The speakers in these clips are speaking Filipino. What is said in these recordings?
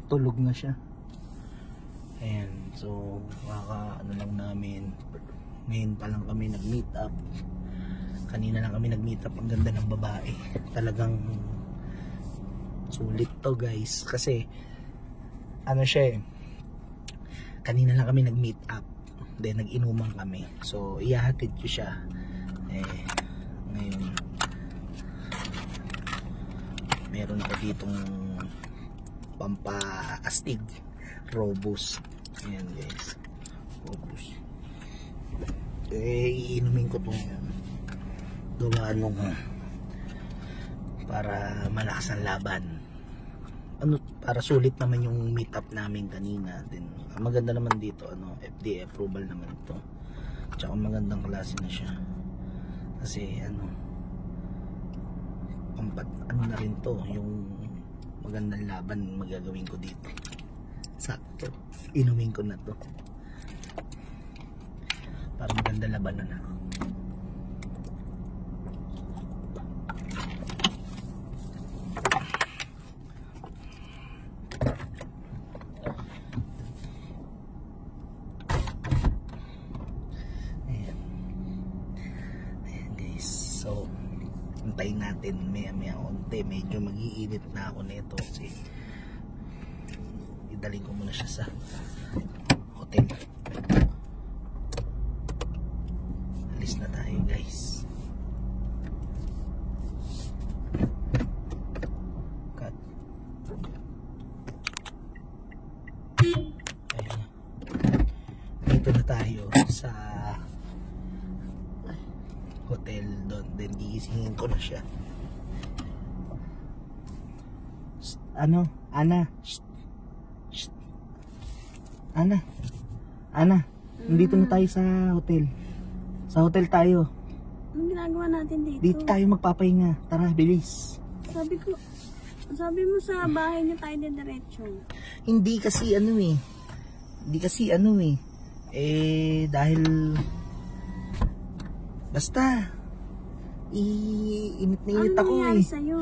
tulog na siya. Ayan, so ano lang namin, ngayon pa lang kami nag-meet up. Kanina lang kami nag-meet up. Ang ganda ng babae, talagang sulit to guys. Kasi ano siya kanina lang kami nag-meet up, then nag-inuman kami, so ihahatid ko siya. Ngayon meron ako ditong pampaastig, Robust. Ayan guys, Robust. Iinumin ko itong gawa nung para malakas ang laban. Para sulit naman yung meet up namin kanina. Then maganda naman dito, FDA approval naman to. Tsaka magandang klase na siya. Kasi na rin to, yung magandang laban magagawin ko dito. Sakto, inumin ko na to para maganda labanan ako. Ayan guys, so antayin natin maya konti. Medyo mag-iinit na ako nito kasi idalhin ko muna siya sa hotel. Alis na tayo guys. Cut. Ayan. Dito na tayo sa hotel doon. Then gigisingin ko na siya. Ana, Ana, nandito na tayo sa hotel. Sa hotel tayo. Anong ginagawa natin dito? Dito tayo magpapahinga. Tara, bilis. Sabi mo sa bahay niyo tayo diretso. Hindi kasi dahil basta init na init ako nangyari sa'yo?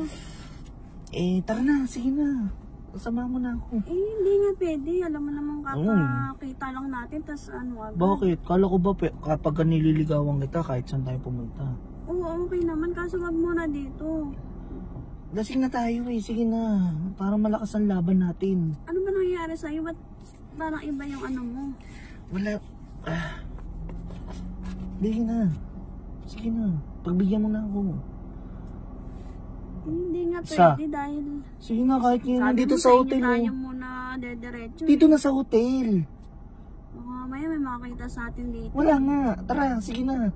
Tara na, sige na. Kasama mo na ako. Hindi nga pwede. Alam mo naman kakakita lang natin. Tas agad. Bakit? Kala ko ba kapag nililigawan kita kahit saan tayo pumunta? Oo, okay naman. Kaso wag muna dito. Lasing na tayo sige na. Para malakas ang laban natin. Ano ba nangyayari sa'yo? Ba't parang iba yung mo? Wala. Sige na. Pagbigyan mo na ako. Hindi nga pwede dahil... Sige nga, kahit ngayon dito sa hotel. Sabi mo tayo muna diretso. Dito na sa hotel. Mamaya may makakita sa atin dito. Wala nga. Tara, sige na.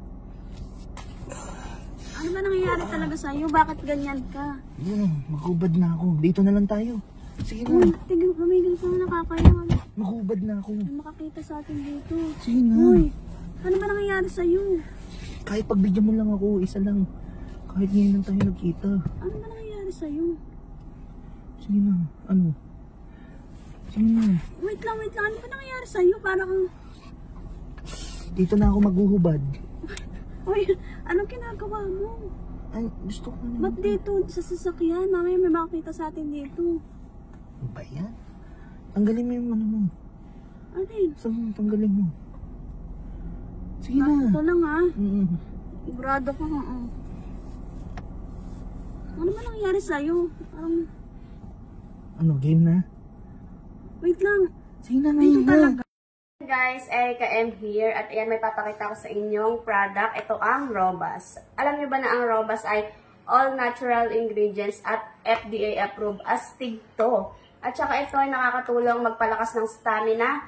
Ano ba nangyayari talaga sa'yo? Bakit ganyan ka? Makubad na ako. Dito na lang tayo. Sige na. Mamigil ka na, nakakaya. Makubad na ako. May makakita sa atin dito. Sige na. Uy, ano ba nangyayari sa'yo? Kahit pagbigyan mo lang ako, isa lang. Kahit ngayon lang tayo nagkita. Ano ba nangyayari sa'yo? Sige na. Sige na. Wait lang. Ano ba nangyayari sa'yo? Parang... Dito na ako maghuhubad. Uy, anong ginagawa mo? Ay, gusto ko na. Ba't dito sa sasakyan? Mamaya may makakita sa atin dito. Ano ba yan? Tanggalin mo yung mo. Ano yun? Saan mo tanggalin mo? Sige na. Ito lang Grado ka Ano ba nangyayari sa'yo? Game na? Wait lang. Sige na, ngayon na. Guys, Erica M here at ayan may papakita ko sa inyong product. Ito ang Robust. Alam niyo ba na ang Robust ay all natural ingredients at FDA approved astig to. At saka ito ay nakakatulong magpalakas ng stamina,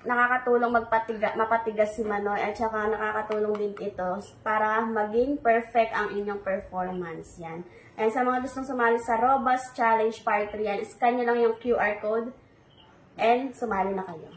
nakakatulong mapatigas si Manoy, at saka nakakatulong din ito para maging perfect ang inyong performance. Yan. And sa mga gustong sumali sa Robust Challenge Part 3, yan, scan nyo lang yung QR code and sumali na kayo.